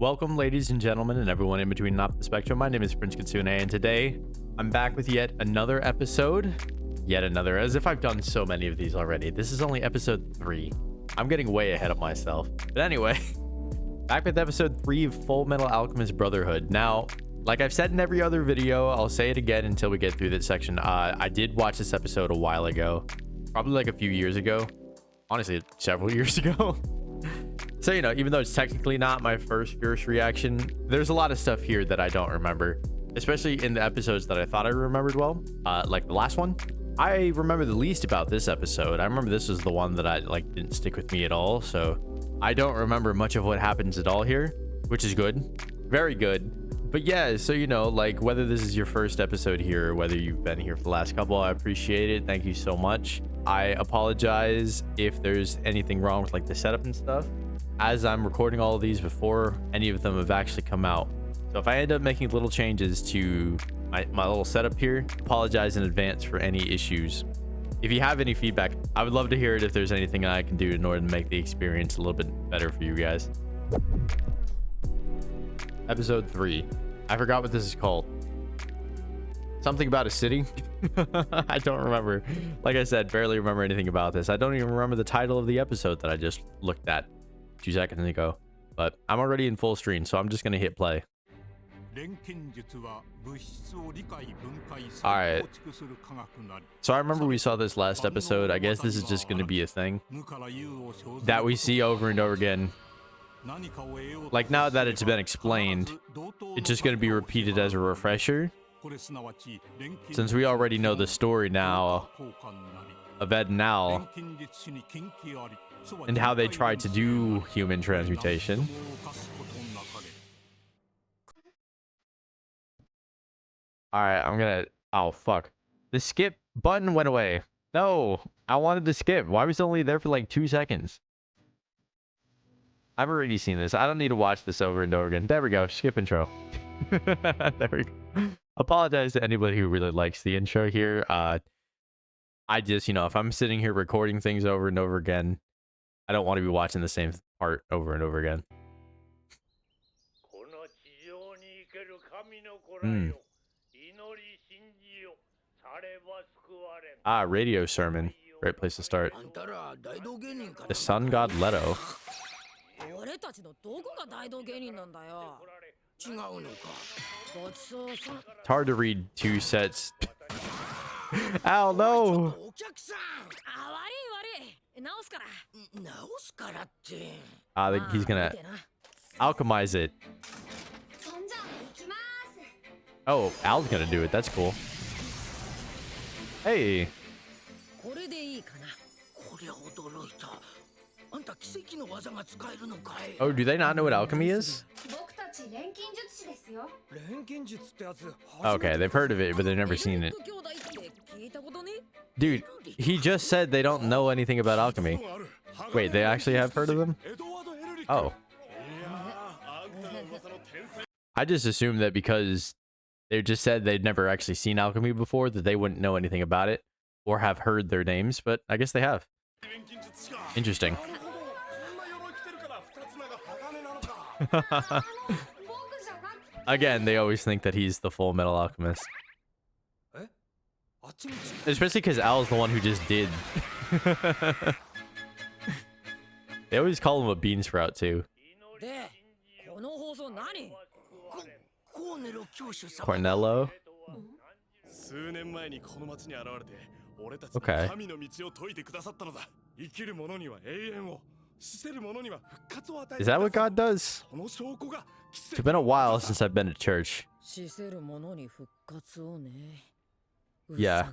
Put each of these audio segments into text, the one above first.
Welcome, ladies and gentlemen, and everyone in between and off the spectrum. My name is Prince Kitsune, and today I'm back with yet another episode. As if I've done so many of these already. This is only episode 3. I'm getting way ahead of myself. But anyway, back with episode 3 of Full Metal Alchemist Brotherhood. Now, like I've said in every other video, I'll say it again until we get through this section. I did watch this episode a while ago, probably like a few years ago. Honestly, several years ago. So, you know, even though it's technically not my first reaction, there's a lot of stuff here that I don't remember, especially in the episodes that I thought I remembered well, like the last one. I remember the least about this episode. I remember this was the one that I didn't stick with me at all, so I don't remember much of what happens at all here, which is good, very good. But yeah, so you know, like whether this is your first episode here or whether you've been here for the last couple, I appreciate it. Thank you so much. I apologize if there's anything wrong with like the setup and stuff, as I'm recording all of these before any of them have actually come out. So if I end up making little changes to my little setup here, apologize in advance for any issues. If you have any feedback, I would love to hear it if there's anything I can do in order to make the experience a little bit better for you guys. Episode 3. I forgot what this is called. Something about a city. I don't remember. Like I said, barely remember anything about this. I don't even remember the title of the episode that I just looked at 2 seconds ago. But I'm already in full screen, so I'm just gonna hit play. Alright. So I remember we saw this last episode. I guess this is just gonna be a thing that we see over and over again. Like now that it's been explained, it's just gonna be repeated as a refresher. Since we already know the story now of Ed and Al and how they tried to do human transmutation. Alright, I'm gonna... Oh, fuck. The skip button went away. No, I wanted to skip. Why was it only there for like 2 seconds? I've already seen this. I don't need to watch this over and over again. There we go. Skip intro. There we go. Apologize to anybody who really likes the intro here. I just, you know, if I'm sitting here recording things over and over again, I don't want to be watching the same part over and over again. Ah, radio sermon. Great place to start. The sun god Leto. It's hard to read 2 sets. Ow, no! I think he's gonna alchemize it. Oh, Al's gonna do it. That's cool. Hey. Oh, do they not know what alchemy is? Okay, they've heard of it, but they've never seen it. Dude, he just said they don't know anything about alchemy. Wait, they actually have heard of them? Oh. I just assumed that because they just said they'd never actually seen alchemy before, that they wouldn't know anything about it or have heard their names, but I guess they have. Interesting. Again, they always think that he's the Full Metal Alchemist. Especially because Al's the one who just did. They always call him a bean sprout too. Cornello? Okay. Is that what God does? It's been a while since I've been to church. Yeah.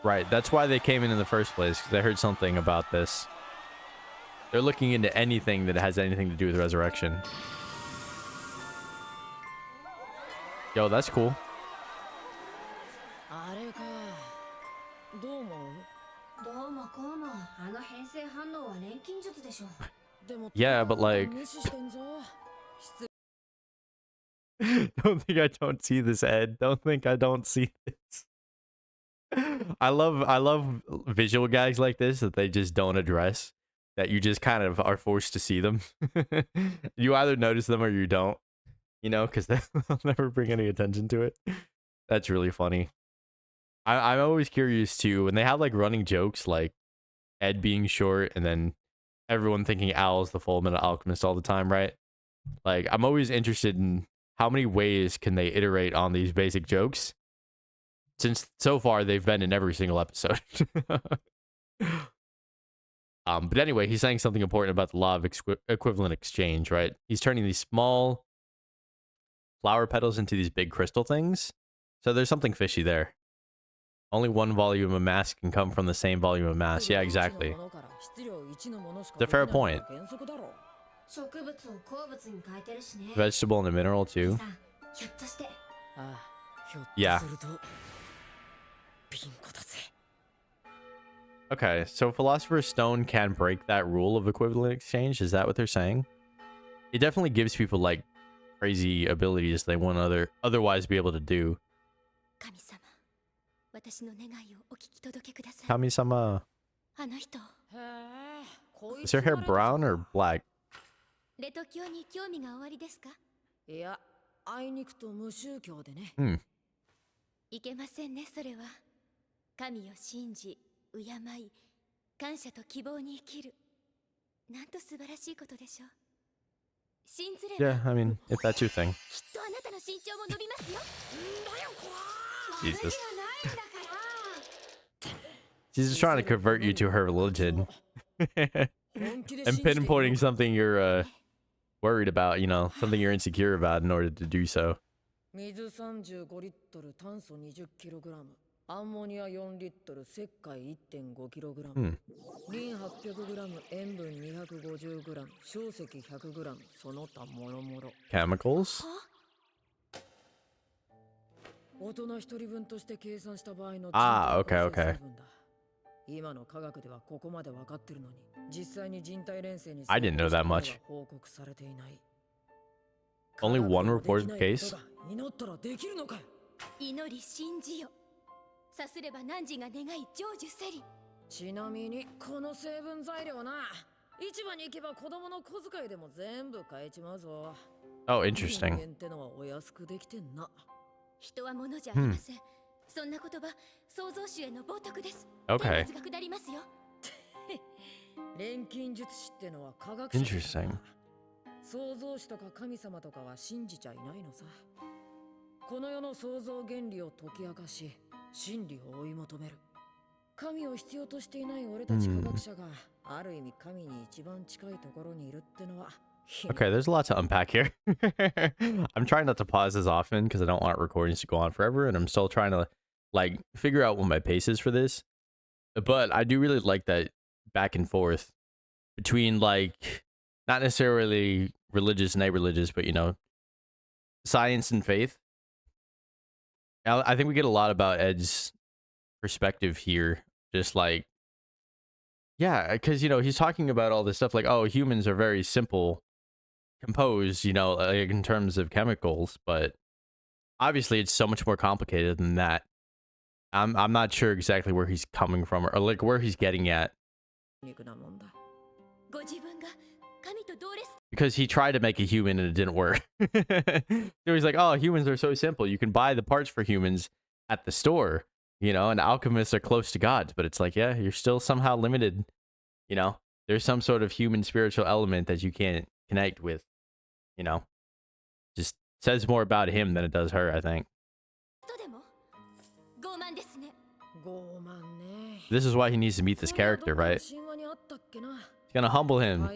Right, that's why they came in the first place, because I heard something about this. They're looking into anything that has anything to do with resurrection. Yo, that's cool. Yeah, but like... Don't think I don't see this, Ed. Don't think I don't see this. I love visual gags like this that they just don't address. that you just kind of are forced to see them. You either notice them or you don't, you know, because they'll never bring any attention to it. That's really funny. I'm always curious too when they have like running jokes like Ed being short and then everyone thinking Al is the full metal alchemist all the time, right? Like I'm always interested in how many ways can they iterate on these basic jokes, since so far they've been in every single episode. But anyway, he's saying something important about the law of equivalent exchange, right? He's turning these small flower petals into these big crystal things. So there's something fishy there. Only one volume of mass can come from the same volume of mass. Yeah, exactly. It's a fair point. Vegetable and a mineral too. Yeah. Okay, so Philosopher's Stone can break that rule of equivalent exchange. Is that what they're saying? It definitely gives people like crazy abilities they won't otherwise be able to do. Kami-sama. Is her hair brown or black? Hmm. 敬い、感謝と希望に生きる。なんと素晴らしいことでしょう。信ずれば、 Yeah, I mean, if that's your thing. きっとあなたの身長も伸びますよ。Jesus. She's just trying to convert you to her religion. And pinpointing something you're worried about, you know, something you're insecure about in order to do so. 水35リットル、炭素20キログラム。 アンモニア4リットル、石灰 1.5 キログラム、リン800グラム、塩分250グラム、硝石100グラム、その他もろもろ。Chemicals? 大人一人分として計算した場合の okay, okay. 今の科学ではここまで分かってるのに、実際に人体錬成に I didn't know that much. 報告されていない。 Only one reported case? 祈ったらできるのか。祈り信じよ。 さすれば汝が願い成就せり。ちなみにこの成分材料な、市場に行けば子供の小遣いでも全部買えちまうぞ。Oh, interesting. 人間ってのはお安くできてんな。人は物じゃありません。そんな言葉、創造主への冒涜です。 Okay. 天罰が下りますよ。錬金術師ってのは科学者。 Interesting. 創造主とか神様とかは信じちゃいないのさ。この世の創造原理を解き明かし、 真理を追い求める。神を必要としていない俺たち科学者が、ある意味神に一番近いところにいるってのは。 Okay, there's a lot to unpack here. I'm trying not to pause as often because I don't want recordings to go on forever, and I'm still trying to like figure out what my pace is for this. But I do really like that back and forth between like not necessarily religious and a-religious, but you know, science and faith. I think we get a lot about Ed's perspective here. Just like, yeah, because, you know, he's talking about all this stuff like, oh, humans are very simple, composed, you know, like in terms of chemicals, but obviously it's so much more complicated than that. I'm not sure exactly where he's coming from or like where he's getting at. Because he tried to make a human and it didn't work. So he's like, oh, humans are so simple. You can buy the parts for humans at the store, you know, and alchemists are close to gods. But it's like, yeah, you're still somehow limited. You know, there's some sort of human spiritual element that you can't connect with, you know. Just says more about him than it does her, I think. This is why he needs to meet this character, right? He's gonna humble him.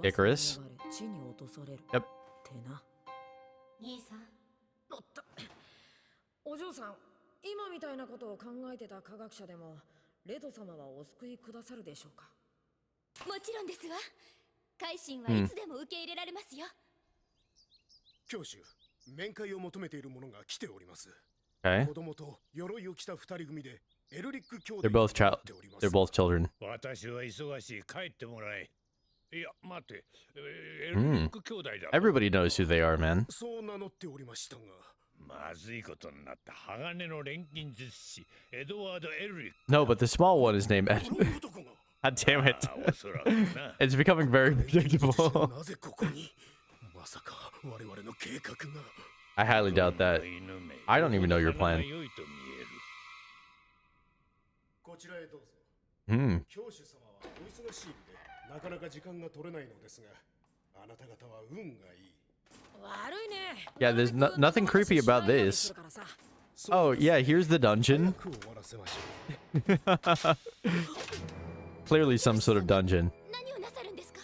Icarus? Yep. お嬢さん、今みたいなことを考えてた科学者でも、レト様はお救いくださるでしょうか。もちろんですわ。改心はいつでも受け入れられますよ。教主、面会を求めている者が来ております。 Okay. They're both children. Everybody knows who they are, man. No, but the small one is named Ed. この男が God damn it. It's becoming very predictable. なぜここにまさか我々の計画が I highly doubt that. I don't even know your plan. こちらへどうぞ Hmm. 教主様はお忙しいのでなかなか時間が取れないのですがあなた方は運がいい 悪いね。 Yeah, there's nothing creepy about this. Oh, yeah, here's the dungeon. 早く終わらせましょう Clearly some sort of dungeon. 何をなさるんですか？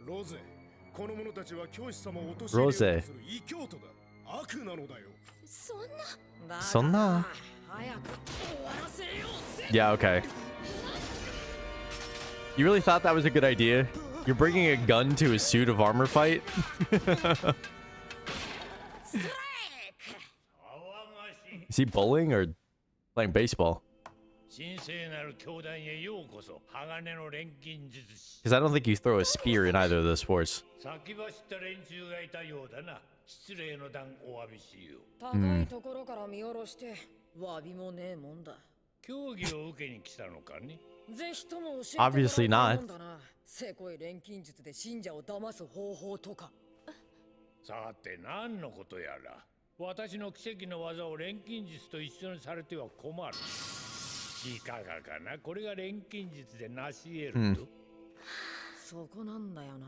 ロゼこの者たちは教師様を陥れようとすロゼる異教徒だ悪なのだよそんな。そんな。早く終わらせようぜ。 Yeah, okay. You really thought that was a good idea? You're bringing a gun to a suit of armor fight? Is he bowling or playing baseball? Because I don't think you throw a spear in either of those sports. 高いところから見下ろして詫びもねえもんだ。ぜひとも教えてもらいたい Obviously も not. んだな。せこい錬金術で信者を騙す方法とか。さて何のことやら私の奇跡の技を錬金術と一緒にされては困るいかがかなこれが錬金術で成し得ると、そこなんだよな。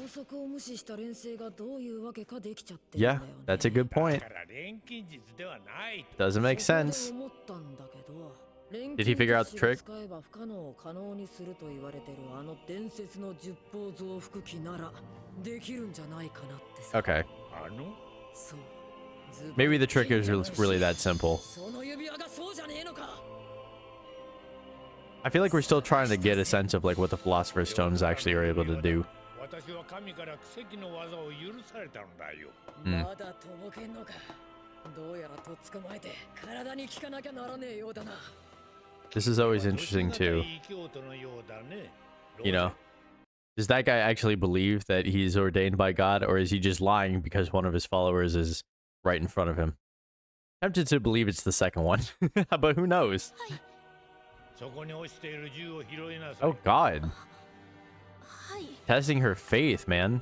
法則を無視した連星がどういうわけかできちゃってんだよ Yeah, ね。 that's a good だ point. から錬金術ではないと Doesn't make そこ sense. で思ったんだけど。 Did he figure out the trick? 使えば不可能を可能にすると言われてるあの伝説の十法増幅器ならできるんじゃないかなってさ。 Okay. あの そう。 Maybe the trick is really that simple. その指輪がそうじゃねえのか。 I feel like we're still trying to get a sense of like what the Philosopher's Stones actually are able to do. 私は神から奇跡の技を許されたのだよまだとぼけんのか。どうやらとっ捕まえて体に効かなきゃならねえようだな。 This is always interesting too. You know, does that guy actually believe that he's ordained by God, or is he just lying because one of his followers is right in front of him? Tempted to believe it's the second one, but who knows? Oh God. はい。 Testing her faith, man.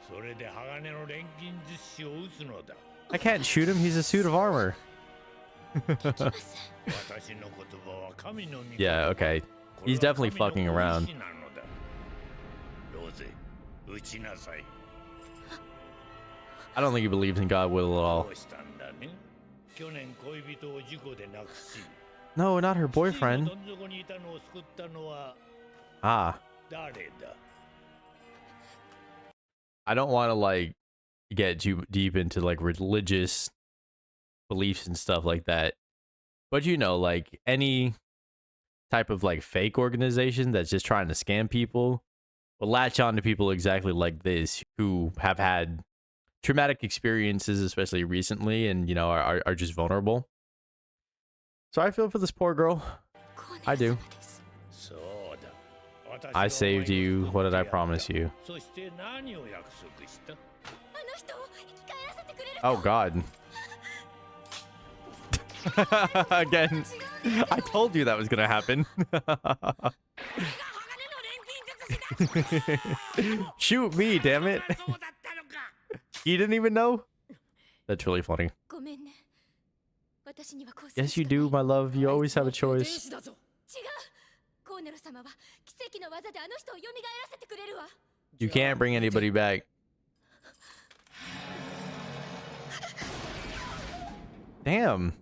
それで鋼の錬金術師を撃つのだ I can't shoot him, he's a suit of armor. 私の言葉は神の御言葉 Yeah, okay. He's definitely fucking around. これは神の意志なのだロゼ撃ちなさい I don't think he believes in God will at all. どうしたんだね去年恋人を事故で亡くし No, not her 地位 boyfriend. のどん底にいたのを救ったのは Ah, 誰だ I don't want to like get too deep into like religious beliefs and stuff like that. But you know, like any type of like fake organization that's just trying to scam people will latch on to people exactly like this who have had traumatic experiences, especially recently, and you know, are just vulnerable. So I feel for this poor girl. I do. そうだ I saved you. What did I promise you? そして何を約束した あの人を生き返らせてくれる。 Oh God. Again, I told you that was gonna happen. Shoot me, damn it. He didn't even know? That's really funny. ごめんね。私にはこうする Yes, し you かない do, my love. You always have a 天 choice. 使だぞ。違う。コーネロ様は奇跡の技であの人を蘇らせてくれるわ。 You can't bring anybody back. Damn.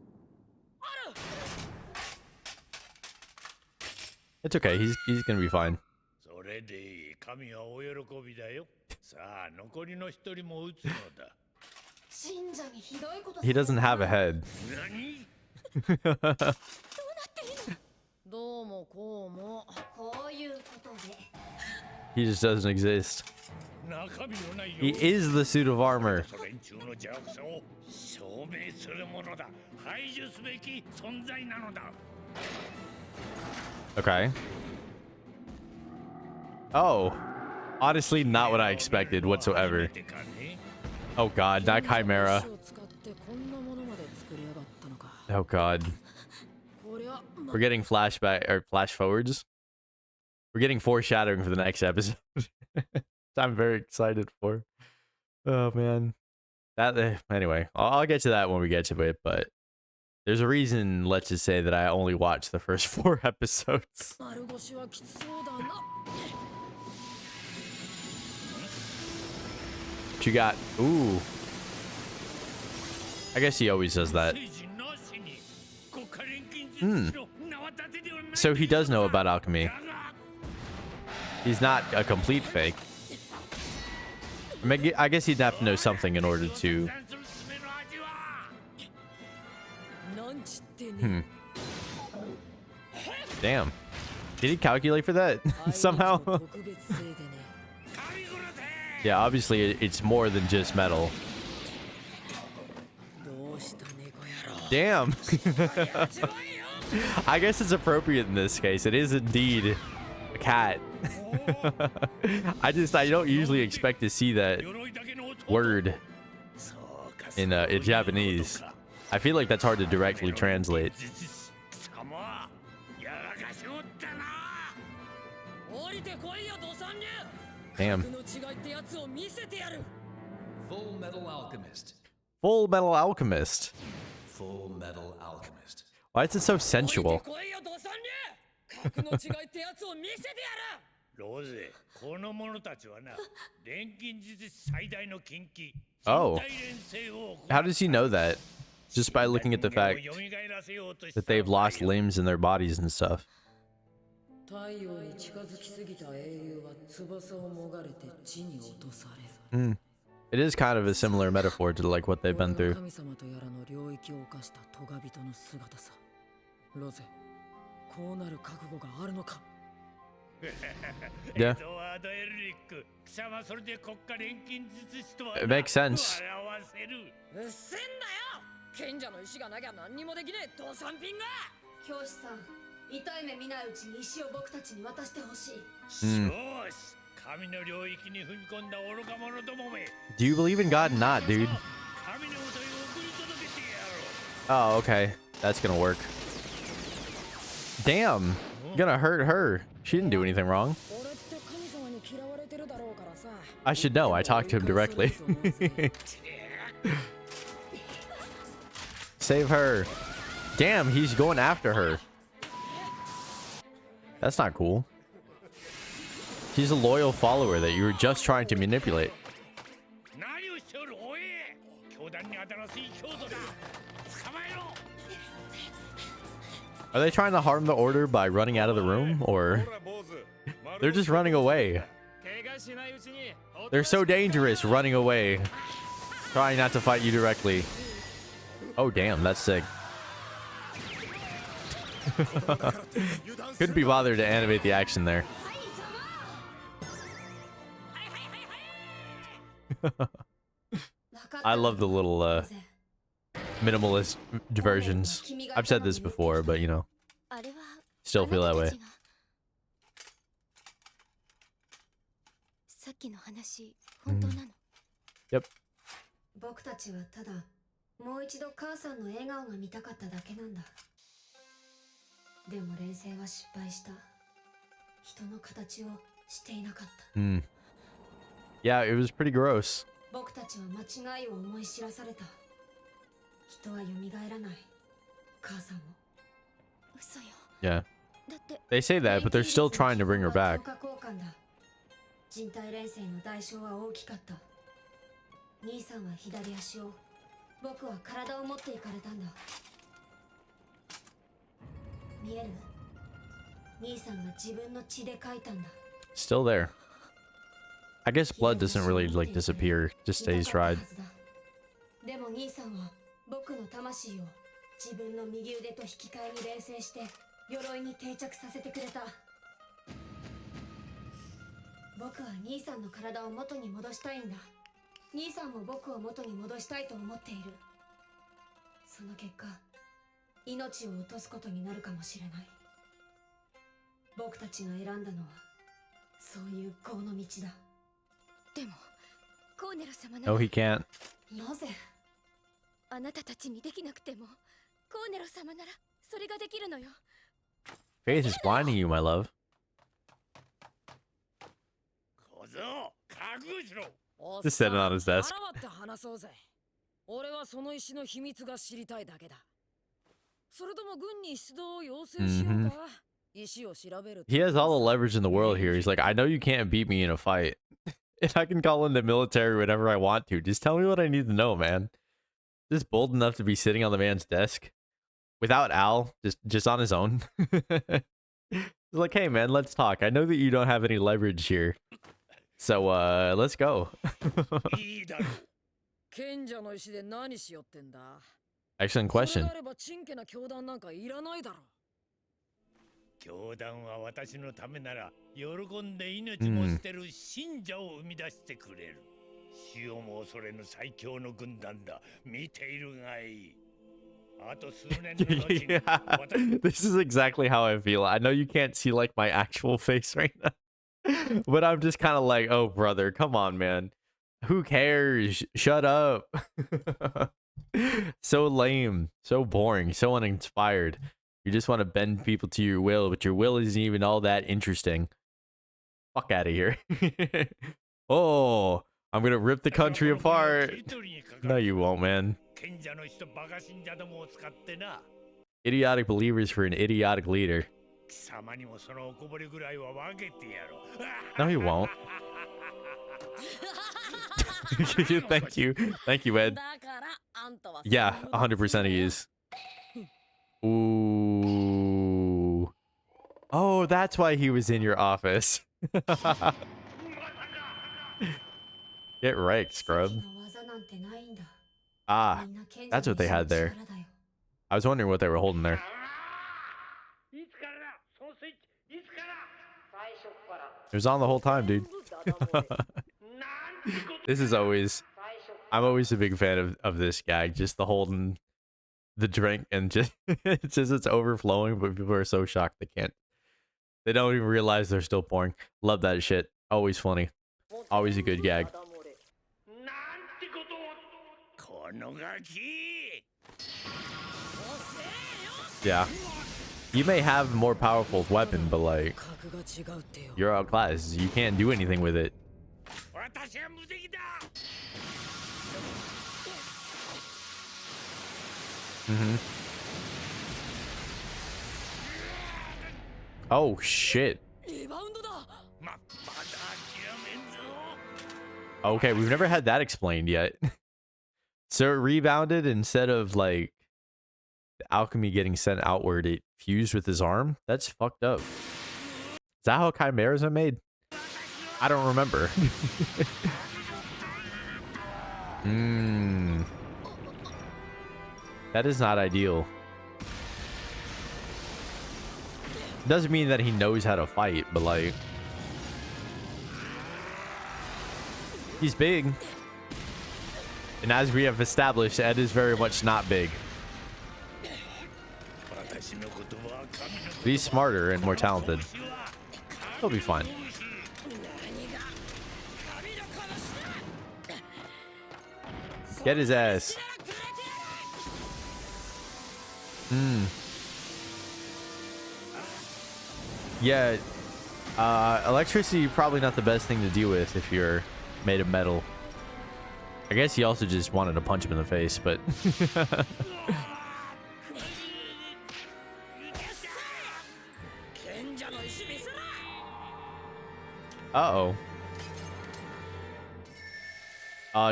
It's okay. He's gonna be fine. それでいい神はお喜びだよさあ残りの一人も撃つのだ 信者にひどいこと He doesn't have a head. 何 どうもこうも。こういうことで He just doesn't exist. 中身のない He is the suit of armor. 連中の邪悪さを証明するものだ排除すべき存在なのだ Okay. Oh. Honestly, not what I expected whatsoever. Oh god, that Chimera. Oh god. We're getting flashback or flash forwards. We're getting foreshadowing for the next episode. I'm very excited for. Oh man. That anyway, I'll get to that when we get to it, but there's a reason, let's just say, that I only watched the first 4 episodes. What you got? Ooh. I guess he always does that. So he does know about alchemy. He's not a complete fake. I guess he'd have to know something in order to... Damn. Did he calculate for that somehow? Yeah, obviously it's more than just metal. Damn. I guess it's appropriate in this case. It is indeed a cat. I don't usually expect to see that word in Japanese. I feel like that's hard to directly translate. Damn. Full Metal Alchemist. Full Metal Alchemist. Full Metal Alchemist. Why is it so sensual? Oh. How does he know that? Just by looking at the fact that they've lost limbs in their bodies and stuff. It is kind of a similar metaphor to like what they've been through. Yeah. It makes sense. Do you believe in God? Not, dude. Oh, okay. That's gonna work. Damn. Gonna hurt her. She didn't do anything wrong. I should know. I talked to him directly. Save her. Damn, he's going after her. That's not cool. He's a loyal follower that you were just trying to manipulate. Are they trying to harm the order by running out of the room, or they're just running away? They're so dangerous running away, trying not to fight you directly. Oh damn, that's sick. Couldn't be bothered to animate the action there. I love the little minimalist versions. I've said this before, but you know, still feel that way. Yep. 僕たちはただもう一度母さんの笑顔が見たかっただけなんだ。でも連星は失敗した。人の形をしていなかった。Yeah, it was pretty gross. 僕たちは間違いを思い知らされた。人は蘇らない。母さんも。嘘よ。Yeah. They say that, but they're still trying to bring her back. 人体連星の代償は大きかった。兄さんは左足を、僕は体を持っていかれたんだ。見える？兄さんが自分の血で描いたんだ。Still there. I guess blood doesn't really like disappear, just stays dried. でも兄さんは僕の魂を自分の右腕と引き換えに連成して鎧に定着させてくれた。僕は兄さんの体を元に戻したいんだ。兄さんも僕を元に戻したいと思っている。その結果、命を落とすことになるかもしれない。僕たちが選んだのはそういう業の道だ。でも No, he can't. なぜあなたたちにできなくてもコーネロ様ならそれができるのよ。 Faith is blinding you, my love. 小僧、覚悟しろ。 Just sitting on his desk. 腹割って話そうぜ。俺はその石の秘密が知りたいだけだ。それとも軍に出動を要請しようか。石を調べる。 He has all the leverage in the world here. He's like, I know you can't beat me in a fight. And I can call in the military whenever I want to. Just tell me what I need to know, man. Just bold enough to be sitting on the man's desk without Al, just on his own. He's like, hey man, let's talk. I know that you don't have any leverage here. So let's go. いいだろう。 賢者の石で何しよってんだ。 Excellent それ question. があればちんけな教団なんかいらないだろ。 教団は私のためなら喜んで命も捨てる信者を生み出してくれる。死をも恐れぬ最強の軍団だ。見ているがいい。あと数年の後に Yeah, this is exactly how I feel. I know you can't see like my actual face right now. But I'm just kind of like, oh brother, come on, man. Who cares? Shut up. So lame, so boring, so uninspired. You just want to bend people to your will, but your will isn't even all that interesting. Fuck out of here. Oh, I'm gonna rip the country apart. No, you won't, man. 賢者の人バカ信者どもを使ってな。 Idiotic believers for an idiotic leader. 貴様にもそのおこぼれぐらいは分けてやろう。 No, he won't. Thank you. Thank you, Ed. だからあんたは Yeah, 100% he is. Ooh. Oh, that's why he was in your office. Get right, scrub. 奇跡の技なんてないんだ。 Ah, みんな賢者 that's what they の had 石の there. 力だよ。 I was wondering what they were holding there. いつからだそのスイッチいつから It was on the whole time, dude. なんてこと This is always... I'm always a big fan of this gag. Just the holding the drink and just... it's overflowing, but people are so shocked they can't... They don't even realize they're still pouring. Love that shit. Always funny. Always a good gag. なんてことをこのガキ Yeah. You may have a more powerful weapon, but like... 格が違うってよ。 You're outclassed. You can't do anything with it. 私は無敵だ Oh, shit. リバウンドだ。まだ諦めんぞ Okay, we've never had that explained yet. So it rebounded instead of like the alchemy getting sent outward, it fused with his arm? That's fucked up. Is that how chimeras are made? I don't remember. That is not ideal. Doesn't mean that he knows how to fight, but like... He's big. And as we have established, Ed is very much not big. 私の言葉は神の But he's smarter and more talented. He'll be fine. Get his ass. Yeah. Electricity probably not the best thing to deal with if you're made of metal. I guess he also just wanted to punch him in the face, but... Uh-oh.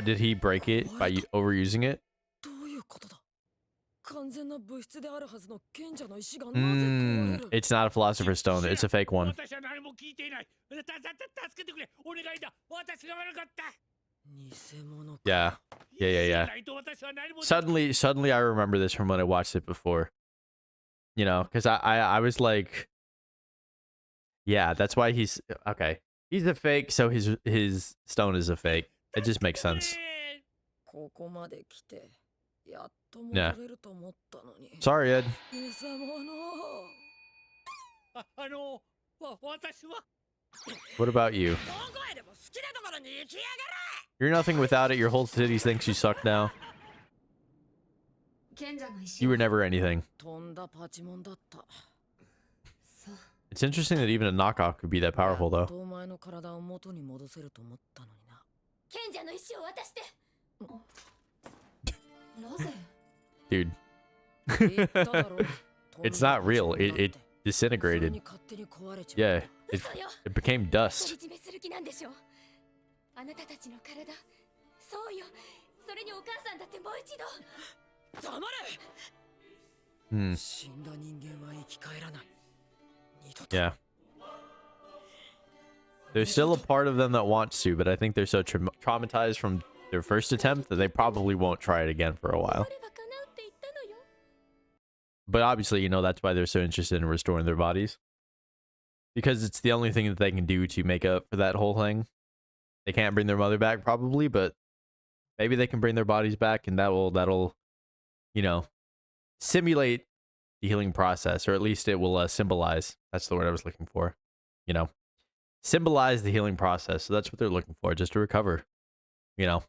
Did he break it by overusing it? どういうことだ。完全な物質であるはずの賢者の石がなぜ壊れる。 It's not a philosopher's stone. It's a fake one. 私は何も聞いていない。助けてくれ。お願いだ。私が悪かった。 偽物か。 Yeah. Yeah. ないと私は何も Suddenly I remember this from when I watched it before. You know, because I was like, yeah, that's why he's okay. He's a fake, so his stone is a fake. It just makes sense. ここまで来て、やっと戻 Yeah. れると思ったのに。 Sorry, Ed. 偽物。私は What about you? どこへでも好きなところに行きやがれ。You're nothing without it. Your whole city thinks you suck now. 賢者の石 You は were never anything. とんだパチモンだった。そう It's interesting that even a knockoff could be that powerful, やっ though. とお前の体を元に戻せると思ったのにな。賢者の石を渡して。なぜ Dude, 言っただろ。 it's not real. It それ disintegrated. に勝手に壊れちゃう。 Yeah, it, 嘘よ。 it became 独 dust. り占めする気なんでしょ。あなたたちの体。そうよ。それにお母さんだってもう一度。黙れ。 Hmm. 死んだ人間は生き返らない。二度と。 Yeah. There's still a part of them that wants to, but I think they're so traumatized from their first attempt that they probably won't try it again for a while. これは叶うって言ったのよ。 But obviously, you know, that's why they're so interested in restoring their bodies. Because it's the only thing that they can do to make up for that whole thing. They can't bring their mother back, probably, but maybe they can bring their bodies back, and that'll, you know, simulate the healing process, or at least it will symbolize. That's the word I was looking for. You know, symbolize the healing process. So that's what they're looking for, just to recover. You know,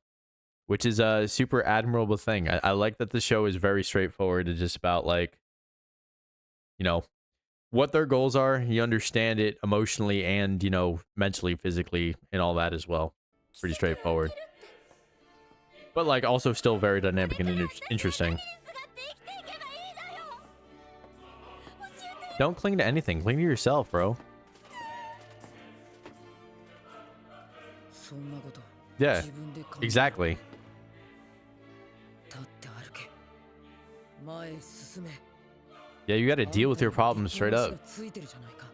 which is a super admirable thing. I like that the show is very straightforward. It's just about, like, you know, what their goals are. You understand it emotionally and, you know, mentally, physically, and all that as well. Pretty straightforward. But, like, also still very dynamic and interesting. Don't cling to anything. Cling to yourself, bro. そんなこと。 Yeah, 自分で考え exactly. 立って歩け。前へ進め。 Yeah, you gotta deal with your problems straight up. ついてるじゃないか。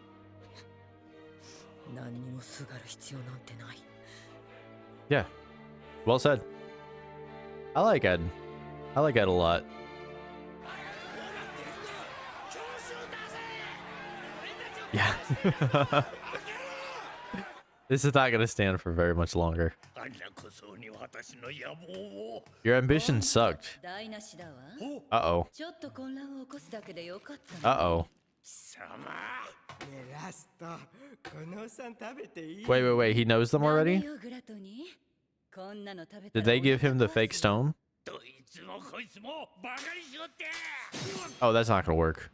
何にもすがる必要なんてない。 Yeah. Well said. I like Ed. I like Ed a lot. Yeah. This is not gonna stand for very much longer. あんなこそに私の野望を。 Your ambition sucked. 台無しだわ。 Uh-oh. ちょっと混乱を起こすだけでよかったの。 Uh-oh. 様。ラスト、このさん食べていい？ Wait. He knows them ダメ already? よグラトニー。こんなの食べた Did ら they give him the お腹 fake 壊すよ。 stone? どいつもこいつもバカにしよって。 Oh, that's not gonna work.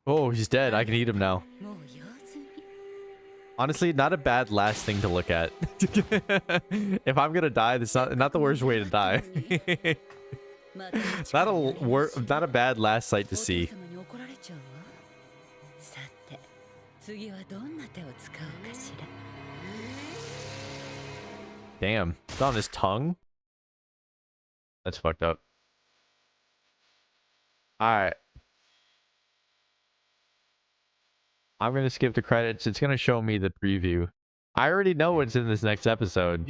Oh, he's dead. I can eat him now. もう用済み。 Honestly, not a bad last thing to look at. If I'm gonna die, that's not the worst way to die. また Not a bad last sight to お父 see. 様に怒られちゃうわ。さて、次はどんな手を使うかしら。 Damn. It's on his tongue? That's fucked up. Alright. I'm gonna skip the credits. It's gonna show me the preview. I already know what's in this next episode.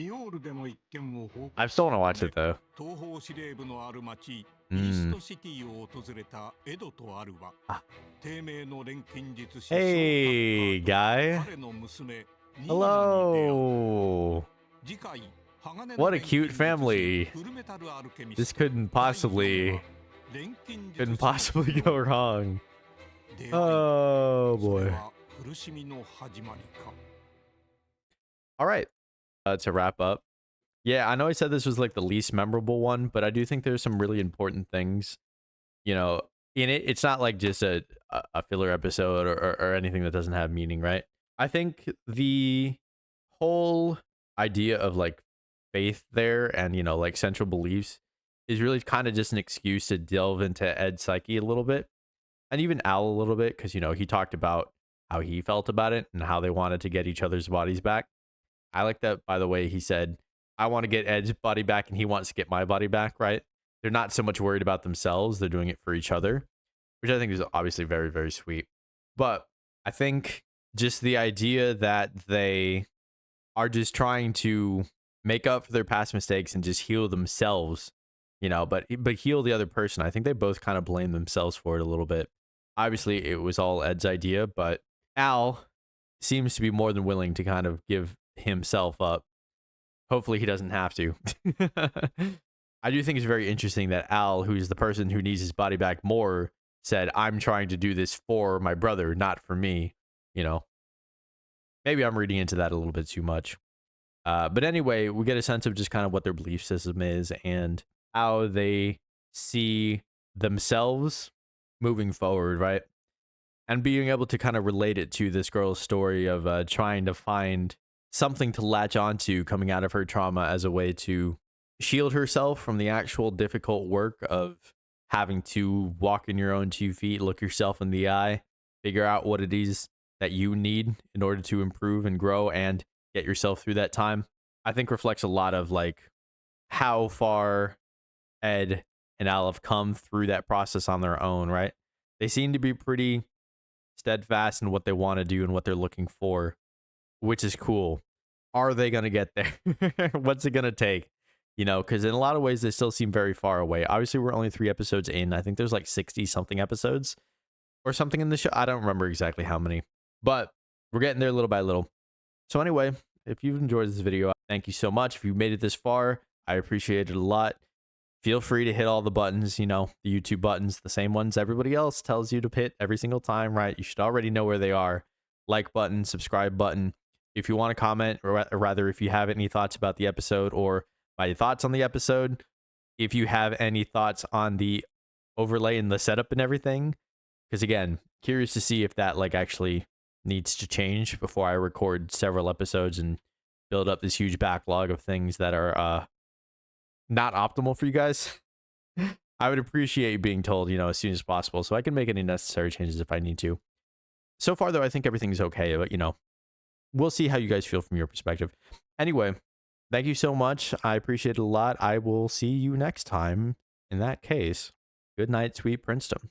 I still wanna watch it though. 東方司令部のある町イ Mm. ーストシティを訪れたエドとアルはあ低迷の錬金術師 Hey, guy. 彼の娘 Hello. 次回鋼の What a 錬金 cute 術師 family. フルメタルアルケミ This スト couldn't possibly 錬金術師 couldn't possibly go wrong. 出会い Oh それ boy. は苦しみの始まりか All right. To wrap up. Yeah, I know I said this was like the least memorable one, but I do think there's some really important things, you know, in it. It's not like just a filler episode or anything that doesn't have meaning, right? I think the whole idea of like faith there and, you know, like central beliefs is really kind of just an excuse to delve into Ed's psyche a little bit and even Al a little bit because, you know, he talked about how he felt about it and how they wanted to get each other's bodies back. I like that, by the way, he said, I want to get Ed's body back and he wants to get my body back, right? They're not so much worried about themselves. They're doing it for each other, which I think is obviously very, very sweet. But I think just the idea that they are just trying to make up for their past mistakes and just heal themselves, you know, but heal the other person. I think they both kind of blame themselves for it a little bit. Obviously, it was all Ed's idea, but Al seems to be more than willing to kind of give himself up. Hopefully he doesn't have to. I do think it's very interesting that Al, who's the person who needs his body back more, said, I'm trying to do this for my brother, not for me, you know. Maybe I'm reading into that a little bit too much. But anyway, we get a sense of just kind of what their belief system is and how they see themselves moving forward, right? And being able to kind of relate it to this girl's story of trying to find something to latch onto coming out of her trauma as a way to shield herself from the actual difficult work of having to walk in your own 2 feet, look yourself in the eye, figure out what it is that you need in order to improve and grow and get yourself through that time. I think reflects a lot of like how far Ed and Al have come through that process on their own, right? They seem to be pretty steadfast in what they want to do and what they're looking for, which is cool. Are they going to get there? What's it going to take? You know, because in a lot of ways, they still seem very far away. Obviously, we're only 3 episodes in. I think there's like 60 something episodes or something in the show. I don't remember exactly how many, but we're getting there little by little. So anyway, if you've enjoyed this video, thank you so much. If you made it this far, I appreciate it a lot. Feel free to hit all the buttons, you know, the YouTube buttons, the same ones everybody else tells you to hit every single time, right? You should already know where they are. Like button, subscribe button. If you want to comment, or rather, if you have any thoughts about the episode or my thoughts on the episode, if you have any thoughts on the overlay and the setup and everything, because again, curious to see if that like actually needs to change before I record several episodes and build up this huge backlog of things that are not optimal for you guys. I would appreciate being told, you know, as soon as possible so I can make any necessary changes if I need to. So far, though, I think everything's okay, but, you know, we'll see how you guys feel from your perspective. Anyway, thank you so much. I appreciate it a lot. I will see you next time. In that case, good night, sweet Princeton.